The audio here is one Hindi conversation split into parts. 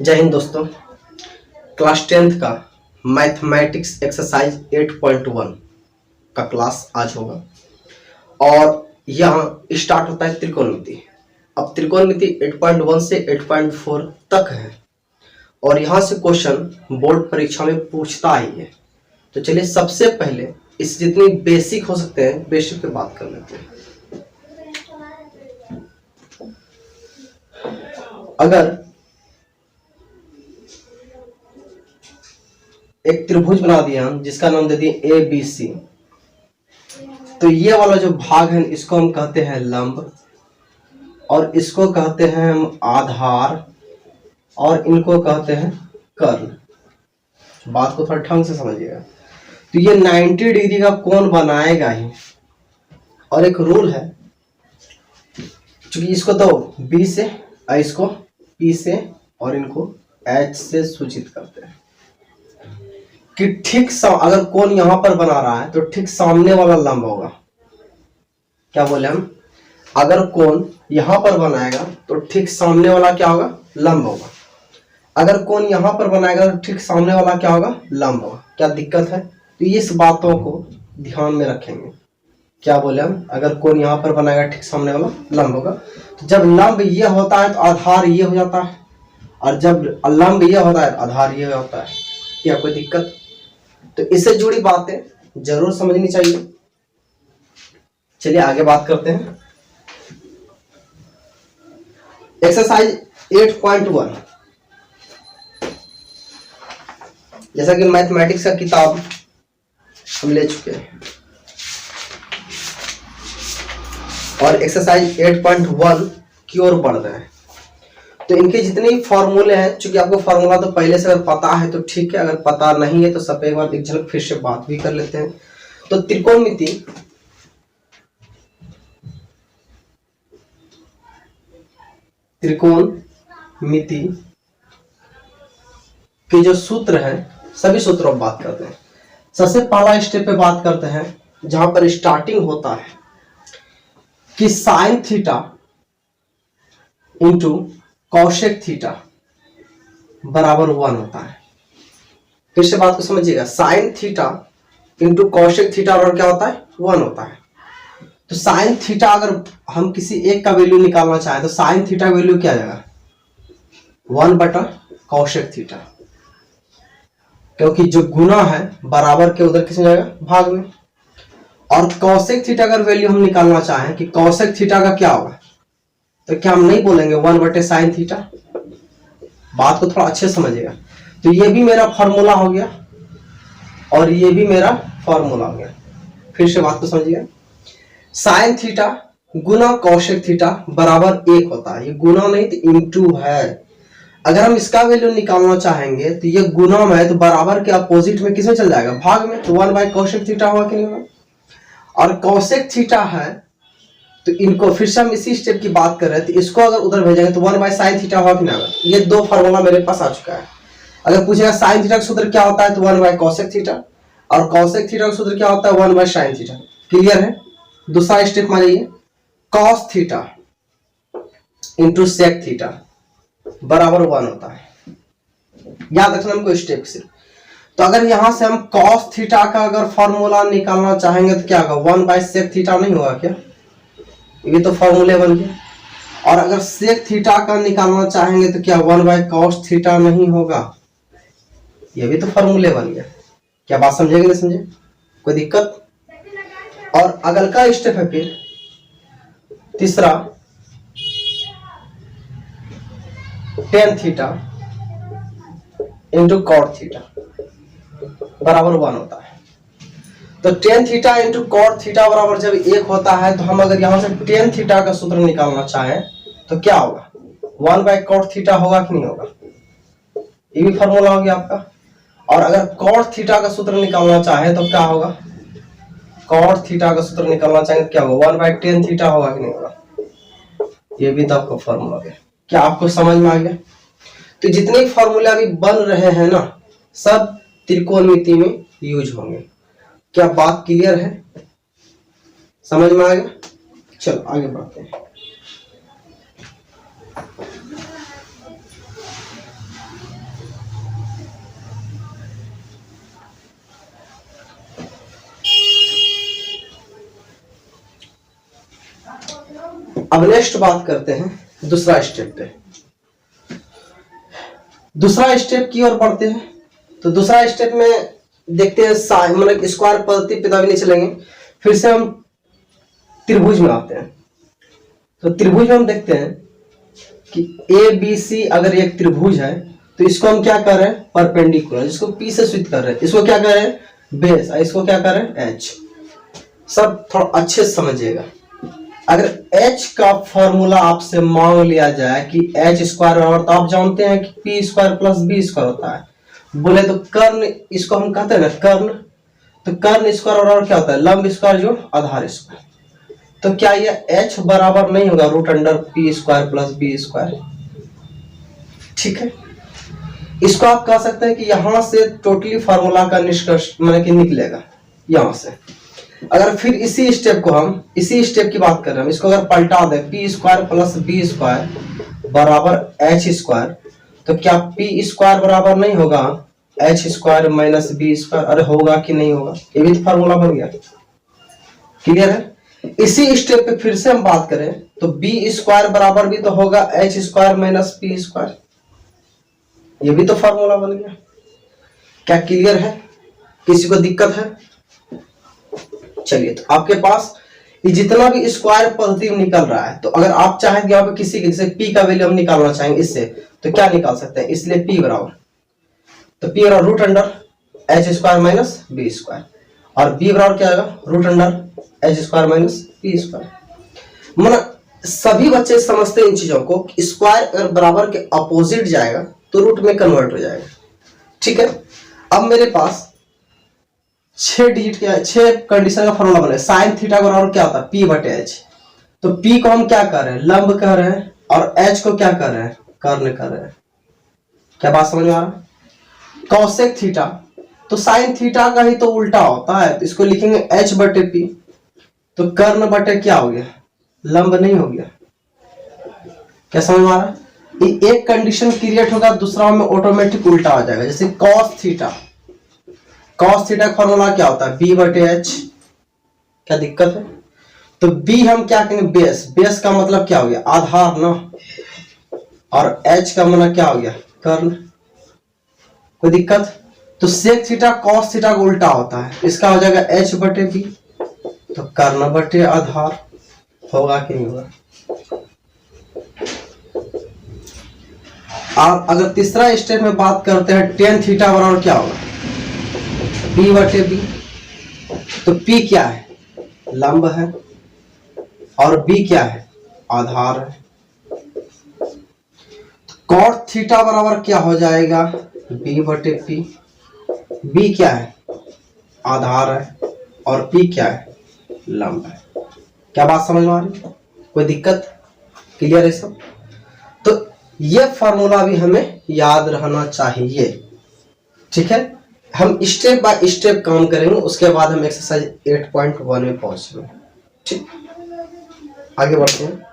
जय हिंद दोस्तों। क्लास 10th का मैथमेटिक्स एक्सरसाइज 8.1 का क्लास आज होगा और यहाँ स्टार्ट होता है त्रिकोणमिति। अब त्रिकोणमिति 8.1 से 8.4 तक है और यहाँ से क्वेश्चन बोर्ड परीक्षा में पूछता ही है। तो चलिए सबसे पहले इस जितनी बेसिक हो सकते हैं बेसिक पे बात कर लेते हैं। अगर एक त्रिभुज बना दिया हम जिसका नाम दे दिए ABC, तो ये वाला जो भाग है इसको हम कहते हैं लंब और इसको कहते हैं हम आधार और इनको कहते हैं कर्ण। बात को थोड़ा ढंग से समझिएगा। तो ये 90 डिग्री का कोण बनाएगा ही और एक रूल है, क्योंकि इसको तो B से और इसको P से और इनको H से सूचित करते हैं कि ठीक अगर कोण यहां पर बना रहा है तो ठीक सामने वाला लंब होगा। क्या बोले हम? अगर कोण यहां पर बनाएगा तो ठीक सामने वाला क्या होगा? लंब होगा। अगर कोण यहां पर बनाएगा तो ठीक सामने वाला क्या होगा? लंब होगा। क्या दिक्कत है? तो इस बातों को ध्यान में रखेंगे। क्या बोले हम? अगर कोण यहां पर बनाएगा ठीक सामने वाला लंब होगा। तो जब लंब ये होता है तो आधार ये हो जाता है और जब लंब ये होता है तो आधार ये होता है। क्या कोई दिक्कत? तो इससे जुड़ी बातें जरूर समझनी चाहिए। चलिए आगे बात करते हैं। एक्सरसाइज 8.1 जैसा कि मैथमेटिक्स का किताब हम ले चुके हैं और एक्सरसाइज 8.1 की ओर बढ़ रहे हैं। तो इनके जितने फॉर्मूले हैं, चूंकि आपको फॉर्मूला तो पहले से अगर पता है तो ठीक है, अगर पता नहीं है तो सब एक बार एक झलक फिर से बात भी कर लेते हैं। तो त्रिकोणमिति के जो सूत्र हैं, सभी सूत्रों पर बात करते हैं। सबसे पहला स्टेप पे बात करते हैं जहां पर स्टार्टिंग होता है कि sine theta into cosec theta बराबर 1 होता है। फिर से बात को समझिएगा। Sine theta into cosec theta बराबर क्या होता है? 1 होता है। तो साइन थीटा अगर हम किसी एक का वैल्यू निकालना चाहें तो साइन थीटा वैल्यू क्या आ जाएगा? 1 बटा कॉशेक थीटा, क्योंकि जो गुना है बराबर के उधर किस में जाएगा? भाग में। और कॉशेक थीटा अगर वैल्यू हम निकालना चाहें कि कॉशेक थीटा का क्या होगा, तो क्या हम नहीं बोलेंगे 1 बटे साइन थीटा? बात को थोड़ा अच्छे समझिएगा। तो ये भी मेरा फॉर्मूला हो गया और ये भी मेरा फॉर्मूला हो गया। फिर से बात को समझिएगा। साइन थीटा गुना कॉशेक थीटा बराबर 1 होता है। ये गुना नहीं तो इनटू है। अगर हम इसका वैल्यू निकालना चाहेंगे तो ये गुना में है तो बराबर के अपोजिट में किसमें चल जाएगा? भाग में। तो 1 बाय कॉशेक थीटा होगा कि नहीं होगा? और कॉशेक थीटा है तो इनको फिर से हम इसी स्टेप की बात कर रहे हैं, तो इसको अगर उधर भेजेंगे तो 1 बाय साइन थीटा होगा कि नहीं होगा? ये दो फॉर्मूला मेरे पास आ चुका है। अगर पूछेगा साइन थीटा का सूत्र क्या होता है तो 1 बाय कॉशेक थीटा और कॉशेक थीटा का सूत्र क्या होता है? 1 बाय साइन थीटा। क्लियर है? दूसरा स्टेप में जाइए। Cos theta into sec theta बराबर 1 होता है। याद रखना हमको स्टेप से। तो अगर यहां से हम कॉस थीटा का अगर फॉर्मूला निकालना चाहेंगे तो क्या होगा? 1 बाय सेक थीटा नहीं होगा क्या? ये तो फॉर्मूले बन गए। और अगर सेक थीटा का निकालना चाहेंगे तो क्या 1 बाय कॉस थीटा नहीं होगा? ये भी तो फॉर्मूले बन गया। क्या बात समझेंगे? नहीं समझे? कोई दिक्कत? और अगल का स्टेप है फिर तीसरा, tan theta into cot theta बराबर 1 होता है। तो tan theta into cot theta बराबर जब 1 होता है तो हम अगर यहां से टेन थीटा का सूत्र निकालना चाहें तो क्या होगा? 1 बाय कॉट थीटा होगा कि नहीं होगा? ये भी फॉर्मूला हो गया आपका। और अगर कॉट थीटा का सूत्र निकालना चाहे तो क्या होगा? कॉट थीटा का सूत्र निकालना चाहेंगे तो क्या होगा? 1 बाय टेन थीटा होगा कि नहीं होगा? ये भी तो आपका फॉर्मूला हो गया। क्या आपको समझ में आ गया? तो जितने फॉर्मूले अभी बन रहे हैं ना, सब त्रिकोणमिति में यूज होंगे। क्या बात क्लियर है? समझ में आ गया? चलो आगे बढ़ते हैं। अब नेक्स्ट बात करते हैं दूसरा स्टेप पे। दूसरा स्टेप की ओर बढ़ते हैं। तो दूसरा स्टेप में देखते हैं मतलब स्क्वायर पद्धति पे भी नहीं चलेंगे, फिर से हम त्रिभुज में आते हैं। तो त्रिभुज में हम देखते हैं कि ए बी सी अगर एक त्रिभुज है तो इसको हम क्या कर रहे हैं, परपेंडिकुलर, जिसको पी से स्विच कर रहे हैं, इसको क्या कर रहे हैं, बेस, इसको क्या कर रहे हैं, एच। सब थोड़ा अच्छे से समझिएगा। अगर h का फॉर्मूला आपसे मांग लिया जाए कि h स्क्वायर बराबर, तो आप जानते हैं कि p square plus b square होता है। बोले तो कर्ण, इसको हम कहते हैं ना कर्ण, तो कर्ण स्क्वायर बराबर क्या होता है, लंब स्क्वायर जोड़ आधार स्क्वायर। तो क्या ये h बराबर नहीं होगा root under p square plus b square? ठीक है, इसको आप कह सकते हैं कि यहां से टोटली फॉर्मूला का निष्कर्ष मतलब कि निकलेगा यहां से। अगर फिर इसी स्टेप को हम, इसी स्टेप की बात कर रहे हैं, इसको अगर पलटा दें p square plus b square बराबर एच स्क्वायर, तो क्या पी स्क्वायर बराबर नहीं होगा h square minus b square? अरे होगा कि नहीं होगा, ये भी फॉर्मूला बन गया। क्लियर है? इसी स्टेप पे फिर से हम बात करें तो बी स्क्वायर बराबर भी तो होगा h square minus p square, ये भी तो फॉर्मूला बन गया। क्या क्लियर है? किसी को दिक्कत है? चलिए, तो आपके पास ये जितना भी स्क्वायर पद्धति में निकल रहा है, तो अगर आप चाहें कि यहाँ पे किसी के, जैसे p का वैल्यू हम निकालना चाहेंगे इससे, तो क्या निकाल सकते हैं, इसलिए p बराबर, तो p बराबर root under h square minus b square, और b बराबर क्या आएगा, root under h square minus p square. मतलब सभी बच्चे समझते हैं इन चीजों को, स्क्वायर अगर बराबर के अपोजिट जाएगा तो रूट में कन्वर्ट हो जाएगा। ठीक है, अब मेरे पास 6 डिजिट के 6 कंडीशन का फॉर्मूला बने। साइन थीटा बराबर क्या होता है, p बटे एच। तो p को हम क्या कर रहे हैं, लंब कह रहे हैं, और h को क्या कर रहे हैं, कर्ण कर रहे हैं। क्या बात समझ में आ रहा है? कॉसेक थीटा, तो साइन थीटा का ही तो उल्टा होता है, तो इसको लिखेंगे h बटे p। तो कर्ण बटे क्या हो गया, लंब नहीं हो गया। क्या समझ में आ रहा है? एक कंडीशन क्रिएट होगा, दूसरा में ऑटोमेटिक उल्टा हो जाएगा। जैसे कॉस थीटा, कॉस थीटा का फॉर्मूला क्या होता है, b बटे एच। क्या दिक्कत है? तो b हम क्या कहेंगे, बेस, बेस का मतलब क्या हो गया, आधार ना, और h का मतलब क्या हो गया, कर्ण। कोई दिक्कत? तो सेक थीटा कॉस थीटा का उल्टा होता है, इसका हो जाएगा h बटे b, तो कर्ण बटे आधार। होगा कि नहीं होगा? आप अगर तीसरा स्टेप में बात करते हैं, टेन थीटा बराबर क्या होगा, p बटे b। तो p क्या है, लंब है, और b क्या है, आधार है। कॉट थीटा बराबर क्या हो जाएगा, b बटे p। b क्या है, आधार है, और p क्या है, लंब है। क्या बात समझ में आ रही है? कोई दिक्कत? क्लियर है सब? तो ये फॉर्मूला भी हमें याद रहना चाहिए। ठीक है, हम स्टेप बाय स्टेप काम करेंगे, उसके बाद हम एक्सरसाइज 8.1 में पहुंचेंगे। ठीक, आगे बढ़ते हैं।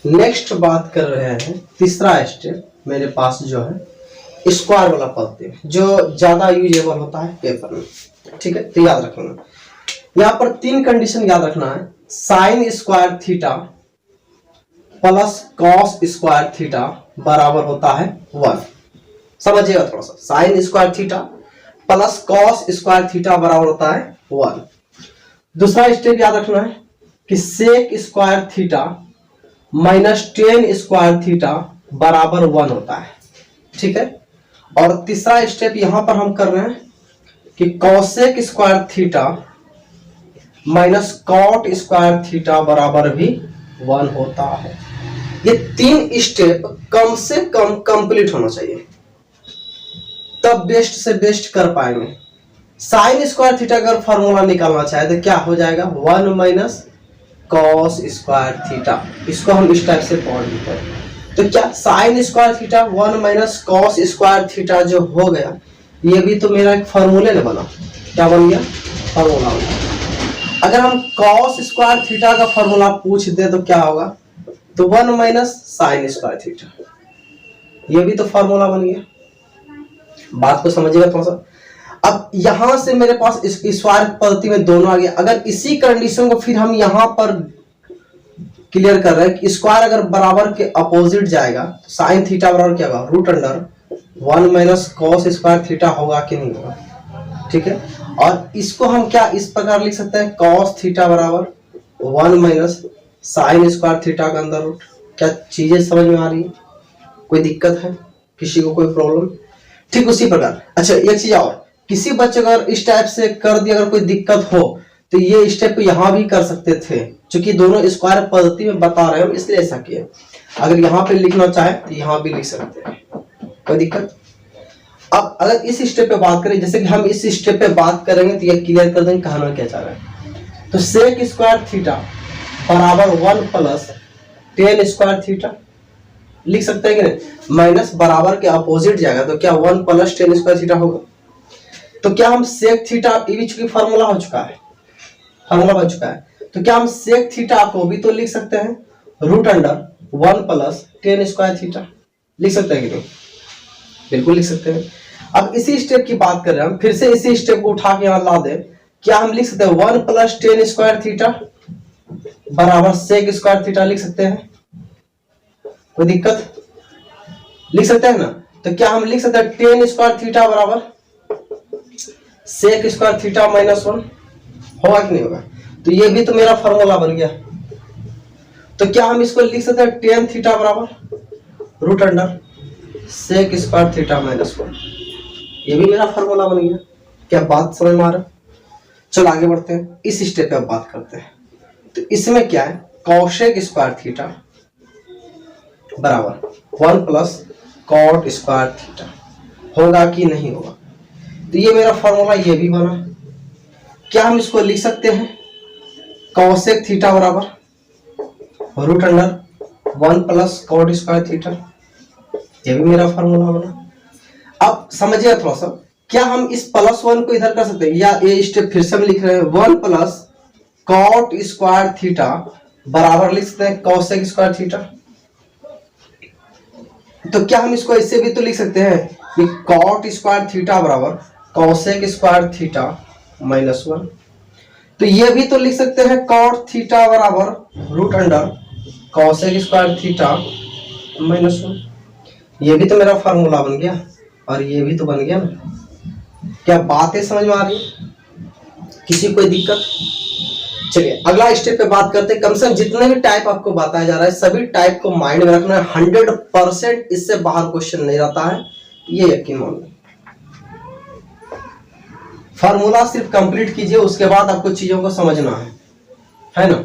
नेक्स्ट बात कर रहे हैं, तीसरा स्टेप मेरे पास जो है स्क्वायर वाला पद्धति, जो ज्यादा यूजेबल होता है पेपर में। ठीक है, तो याद रखना, यहाँ पर 3 कंडीशन याद रखना है। Sine square theta plus cos square theta बराबर होता है 1। समझिएगा थोड़ा सा, sine square theta plus cos square theta बराबर होता है 1। दूसरा स्टेप याद रखना है कि sec square theta minus tan square theta बराबर 1 होता है। ठीक है, और तीसरा स्टेप यहां पर हम कर रहे हैं कि cosec square theta minus cot square theta बराबर भी 1 होता है। ये 3 स्टेप कम से कम कंप्लीट होना चाहिए, तब बेस्ट से बेस्ट कर पाएंगे। साइन स्क्वायर थीटा का फॉर्मूला निकालना चाहे तो क्या हो जाएगा, 1 माइनस कॉस स्क्वायर थीटा। इसको हम इस टाइप से पढ़ लेते हैं। तो क्या sine square theta 1 minus cos square theta जो हो गया, ये भी तो मेरा एक फॉर्मूले ने बना। क्या बन गया, फॉर्मूला बन गया। अगर हम cos स्क्वायर थीटा का फॉर्मूला पूछ दे तो क्या होगा, तो 1 माइनस साइन स्क्वायर थीटा, ये भी तो फॉर्मूला बन गया। बात को समझिएगा थोड़ा सा। अब यहां से मेरे पास इस स्क्वायर पद्धति में दोनों आ गया। अगर इसी कंडीशन को फिर हम यहां पर क्लियर कर रहे हैं कि स्क्वायर अगर बराबर के अपोजिट जाएगा तो साइन थीटा बराबर क्या होगा, root under 1 minus cos square theta होगा कि नहीं होगा, ठीक है। और इसको हम क्या इस प्रकार लिख सकते हैं, कॉस थीटा बराबर 1 माइनस साइन स्क्वायर थीटा का अंदर रूट। क्या चीजें समझ में आ रही है, कोई दिक्कत है, किसी को कोई प्रॉब्लम? ठीक उसी प्रकार अच्छा एक चीज और, किसी बच्चे को अगर इस टाइप से कर दिया, अगर कोई दिक्कत हो तो ये स्टेप को यहाँ भी कर सकते थे, क्योंकि दोनों स्क्वायर पद्धति में बता रहे हैं इसलिए ऐसा किया। अगर यहाँ पे लिखना चाहे तो यहाँ भी लिख सकते हैं, कोई दिक्कत। अब अगर इस स्टेप पे बात करें, जैसे कि हम इस स्टेप पे बात करेंगे तो ये क्लियर कर देंगे कहना क्या चाह रहा है। तो सेक स्क्वायर थीटा बराबर 1 प्लस टेन स्क्वायर थीटा लिख सकते हैं कि नहीं, माइनस बराबर के अपोजिट जाएगा तो क्या 1 प्लस टेन स्क्वायर थीटा होगा। तो क्या हम सेक थीटा, ये भी चूंकि फॉर्मूला हो चुका है, फॉर्मूला बन चुका है, तो क्या हम सेक थीटा को भी तो लिख सकते हैं root under 1 plus tan square theta, लिख सकते हैं कि नहीं, बिल्कुल लिख सकते हैं। अब इसी स्टेप की बात कर रहे हैं हम, फिर से इसी स्टेप को उठा के यहां ला दे, क्या हम लिख सकते हैं 1 प्लस टेन स्क्वायर थीटा बराबर सेक स्क्वायर थीटा लिख सकते हैं, कोई दिक्कत, लिख सकते हैं ना। तो क्या हम लिख सकते हैं टेन स्क्वायर थीटा बराबर सेक स्क्वायर थीटा माइनस 1, होगा कि नहीं होगा। तो ये भी तो मेरा फॉर्मूला बन गया। तो क्या हम इसको लिख सकते हैं टेन थीटा बराबर root under sec square theta minus 1, ये भी मेरा फॉर्मूला बन गया। क्या बात समझ में आ रहा है? चलो आगे बढ़ते हैं, इस स्टेप पे अब बात करते हैं। तो इसमें क्या है, कॉसेक स्क्वायर थीटा बराबर 1 प्लस कॉट स्क्वायर थीटा होगा कि नहीं होगा। तो ये मेरा फॉर्मूला ये भी बना। क्या हम इसको लिख सकते हैं कॉसेक थीटा बराबर root under 1 plus cot square theta, ये भी मेरा फॉर्मूला बना। अब समझिए थोड़ा सा, क्या हम इस प्लस 1 को इधर कर सकते हैं, या ये स्टेप फिर से हम लिख रहे हैं 1 प्लस कॉट स्क्वायर थीटा बराबर लिख सकते हैं कॉसेक स्क्वायर थीटा। तो क्या हम इसको इससे भी तो लिख सकते हैं कि कॉट स्क्वायर थीटा बराबर कॉसेक स्क्वायर थीटा माइनस 1। तो ये भी तो लिख सकते हैं कॉट थीटा बराबर root under cosec square theta minus 1, ये भी तो मेरा फार्मूला बन गया और ये भी तो बन गया ना। क्या बातें समझ में आ रही है, किसी कोई दिक्कत? चलिए अगला स्टेप पे बात करते हैं। कम से कम जितने भी टाइप आपको बताया जा रहा है सभी टाइप को माइंड में रखना है, 100% इससे बाहर क्वेश्चन नहीं रहता है, ये यकीन मानिए। फार्मूला सिर्फ कंप्लीट कीजिए, उसके बाद आपको चीजों को समझना है ना।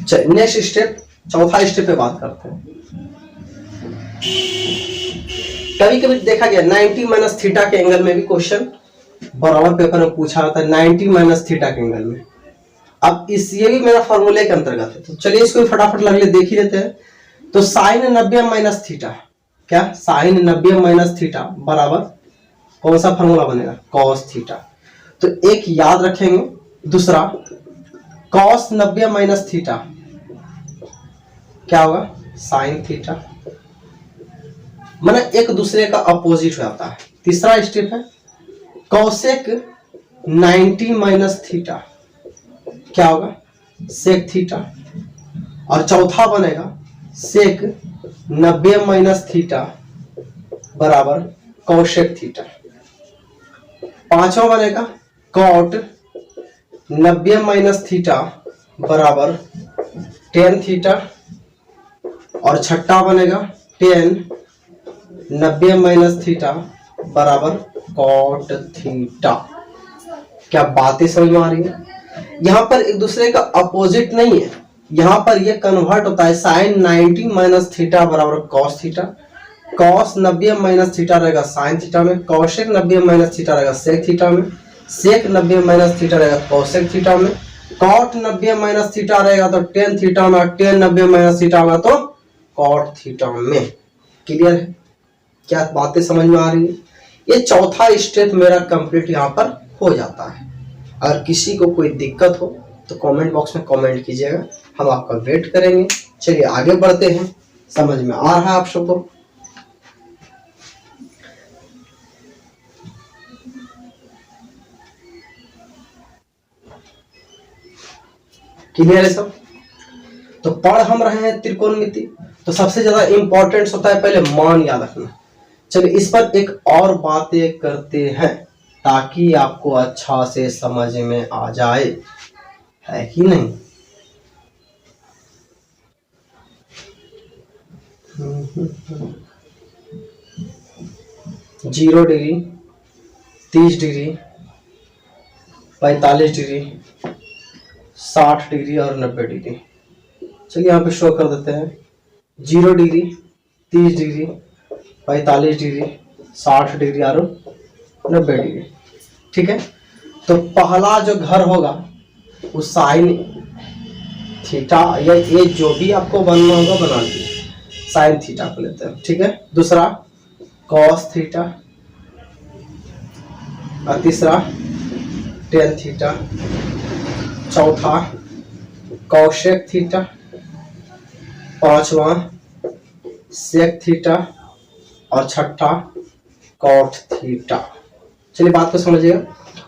चलिए नेक्स्ट स्टेप, चौथा स्टेप पे बात करते हैं। कभी कभी देखा गया 90 माइनस थीटा के एंगल में भी क्वेश्चन बराबर पेपर में पूछा जाता है, 90 माइनस थीटा के एंगल में। अब इस ये भी मेरा फॉर्मूले के अंतर्गत है, तो चलिए इसको फटाफट लगले देख ही लेते हैं। तो साइन 90 माइनस थीटा, क्या साइन 90 माइनस थीटा बराबर कौन सा फॉर्मूला बनेगा, कॉस थीटा। तो एक याद रखेंगे, दूसरा कॉस 90 माइनस थीटा क्या होगा, साइन थीटा, मतलब एक दूसरे का अपोजिट हो जाता है। तीसरा स्टेप है कॉसेक 90 माइनस थीटा क्या होगा, सेक थीटा। और चौथा बनेगा सेक 90 माइनस थीटा बराबर कॉसेक थीटा। पांचवा बनेगा कॉट 90 माइनस थीटा बराबर टेन थीटा। और छठा बनेगा टेन 90 माइनस थीटा बराबर कॉट थीटा। क्या बातें समझ में आ रही है? यहाँ पर एक दूसरे का अपोजिट नहीं है, यहाँ पर ये कन्वर्ट होता है। साइन 90 माइनस थीटा बराबर cos theta, cos 90 minus theta रहेगा साइन थीटा में, कॉसेक 90 माइनस थीटा रहेगा सेक थीटा में, सेक 90 माइनस थीटा रहेगा कॉसेक थीटा में, कॉट 90 माइनस थीटा रहेगा तो टेन थीटा में, टेन 90 माइनस थीटा में तो कॉट थीटा में। क्लियर है? क्या बातें समझ में आ रही है? ये चौथा स्टेप मेरा कंप्लीट यहाँ पर हो जाता है। अगर किसी को कोई दिक्कत हो तो कमेंट बॉक्स में कमेंट कीजिएगा, हम आपका वेट करेंगे। चलिए आगे बढ़ते हैं। समझ में आ रहा है आप सबको? क्लियर है सब? तो पढ़ हम रहे हैं त्रिकोणमिति, तो सबसे ज्यादा इंपॉर्टेंट होता है पहले मान याद रखना। चलिए इस पर एक और बातें करते हैं ताकि आपको अच्छा से समझ में आ जाए, है कि नहीं? 0 डिग्री, 30 डिग्री, 45 डिग्री, 60 डिग्री और 90 डिग्री। चलिए यहाँ पे शो कर देते हैं। 0 डिग्री, 30 डिग्री, 45 डिग्री, 60 डिग्री और 90 डिग्री। ठीक है, तो पहला जो घर होगा वो साइन थीटा या ये जो भी आपको बनना होगा बना लीजिए, साइन थीटा को लेते हैं। ठीक है, दूसरा कॉस थीटा और तीसरा टेन थीटा, चौथा कॉसेक थीटा, पांचवा सेक थीटा और छठा कॉट थीटा। चलिए बात को समझिएगा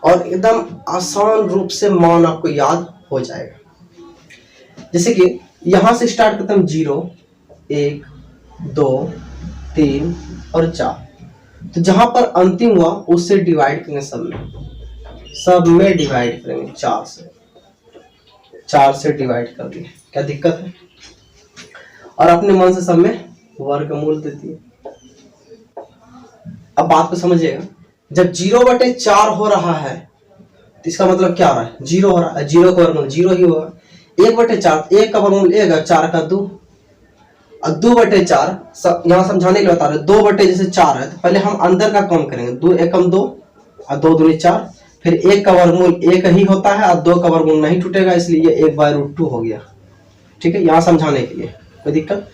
और एकदम आसान रूप से मान आपको याद हो जाएगा। जैसे कि यहां से स्टार्ट करते हैं 0, 1, 2, 3 और 4। तो जहां पर अंतिम हुआ उससे डिवाइड करेंगे, सब में डिवाइड करेंगे 4 से डिवाइड कर दिए। क्या दिक्कत है? और अपने मन से सब में वर्गमूल देती है। अब बात को समझिएगा, जब 0/4 हो रहा है तो इसका मतलब क्या हो रहा है? 0 हो रहा है, 0 का वर्गमूल 0 ही होगा। 1/4, 1 का वर्गमूल 1 है, 4 का 2 और 2/4 यहाँ समझाने के लिए बता रहे। 2/4 है तो पहले हम अंदर का कम करेंगे, 2 एकम 2 और 2 दूनी 4। फिर 1 का वर्गमूल 1 ही होता है और 2 का वर्गमूल नहीं टूटेगा, इसलिए 1/√2 हो गया। ठीक है, यहाँ समझाने के लिए कोई दिक्कत?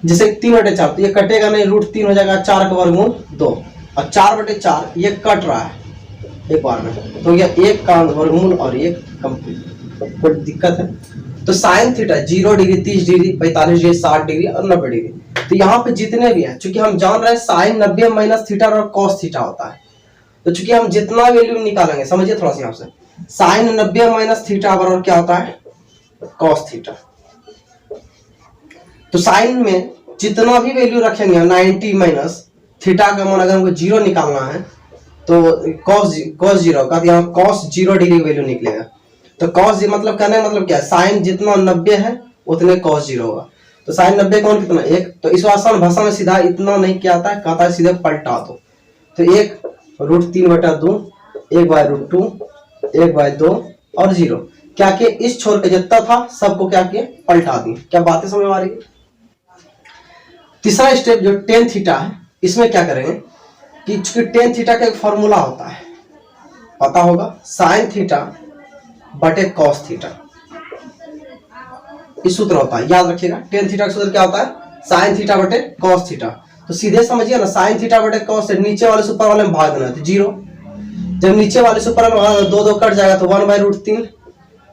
जैसे 3/4 तो ये कटेगा नहीं, √3 हो जाएगा। 4 का वर्गमूल 2 और 4/4 ये कट रहा है एक बार में, तो यह 1 का वर्गमूल और 1 कंप्लीट। कोई दिक्कत है? तो sine theta 0 degree, 30 degree, 45 degree, 60 degree और 90 डिग्री। तो यहाँ पे जितने भी हैं, चूंकि हम जान रहे हैं साइन 90 माइनस थीटा और कॉस थीटा होता है, तो चूंकि हम जितना वैल्यू निकालेंगे, समझिए थोड़ा सा यहाँ से, साइन 90 माइनस थीटा बराबर क्या होता है? Cos theta. तो साइन में जितना भी वैल्यू रखेंगे 90 माइनस थीटा का मान अगर हमको 0 निकालना है तो cos 0 का, यहाँ cos 0 डिग्री वैल्यू निकलेगा। तो cos मतलब कहने का मतलब क्या है? साइन जितना 90 है उतने cos 0 होगा। तो साइन 90 कौन कितना? 1। तो इस आसान भाषा में सीधा इतना नहीं क्या आता है, कहता है सीधे पलटा दो। तो 1 √3/2, 1/√2, 1/2 और 0 क्या किए? इस छोर के जितना था सबको क्या किए? पलटा दिए। क्या बातें समझ में आ रही है? तीसरा स्टेप जो टेन थीटा है, इसमें क्या करेंगे कि चूंकि टेन थीटा का एक फॉर्मूला होता है, पता होगा, साइन थीटा बटे कॉस थीटा, इस सूत्र होता है, याद रखिएगा। टेन थीटा का सूत्र क्या होता है? साइन थीटा बटे कॉस थीटा। तो सीधे समझिए ना, साइन थीटा बटे कॉस से नीचे वाले से ऊपर वाले में भाग देना है, तो 0। जब नीचे वाले से ऊपर वाले भाग 2 कट जाएगा तो 1/√3,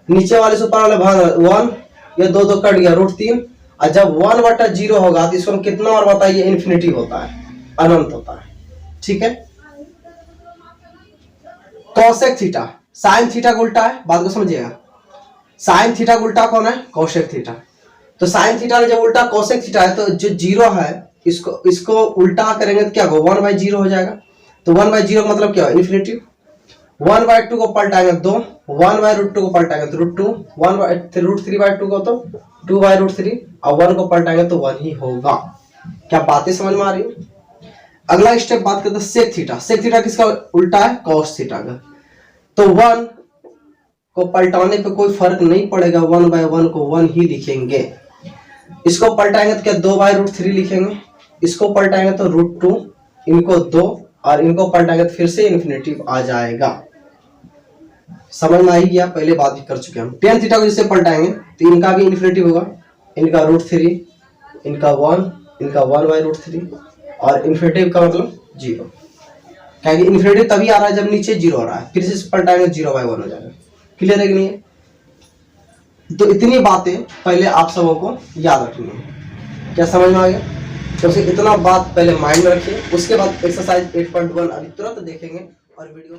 नीचे वाले से ऊपर वाले भाग 1, ये 2 कट गया √3। और जब 1/0 होगा तो इसको हम कितना और बताइए? इन्फिनिटी होता है, अनंत होता है। ठीक है, कॉसेक थीटा साइन थीटा का उल्टा है, बात को समझिएगा। साइन थीटा का उल्टा कौन है? Cosec theta. तो साइन थीटा का जब उल्टा कॉसेक थीटा है तो जो 0 है इसको उल्टा करेंगे तो क्या होगा? 1/0 हो जाएगा। तो 1/0 का मतलब क्या है? इन्फिनिटी। 1/2 को पलटाएंगे 2, 1/√2 को पलटाएंगे तो √2, 1/√3/2 को तो 2/√3 और 1 को पलटाएंगे तो 1 ही होगा। क्या बातें समझ में आ रही है? अगला स्टेप बात करते हैं सेक थीटा। सेक थीटा किसका उल्टा है? कॉस थीटा का। तो 1 को पलटाने पे कोई फर्क नहीं पड़ेगा, 1/1 को 1 ही लिखेंगे। इसको पलटाएंगे तो क्या? 2/√3 लिखेंगे। इसको पलटाएंगे तो √2, इनको 2 और इनको पलटाएंगे तो फिर से इन्फिनिटी आ जाएगा। समझ में आ ही गया? पहले बात कर चुके हम। टेन थीटा को जिससे पलटाएंगे तो इनका भी इन्फिनिटी होगा, इनका √3 इनका 1, इनका 1/√3 और इन्फिनेटिव का मतलब 0। क्या इन्फिनेटिव तभी आ रहा है जब नीचे 0 आ रहा है, फिर से पलटाएंगे 0/1 हो जाएगा। क्लियर है कि नहीं है? तो इतनी बातें पहले आप सबों को याद रखनी है। क्या समझ में आ गया? तो इतना बात पहले माइंड में रखिए, उसके बाद एक्सरसाइज 8.1 अभी तुरंत देखेंगे और वीडियो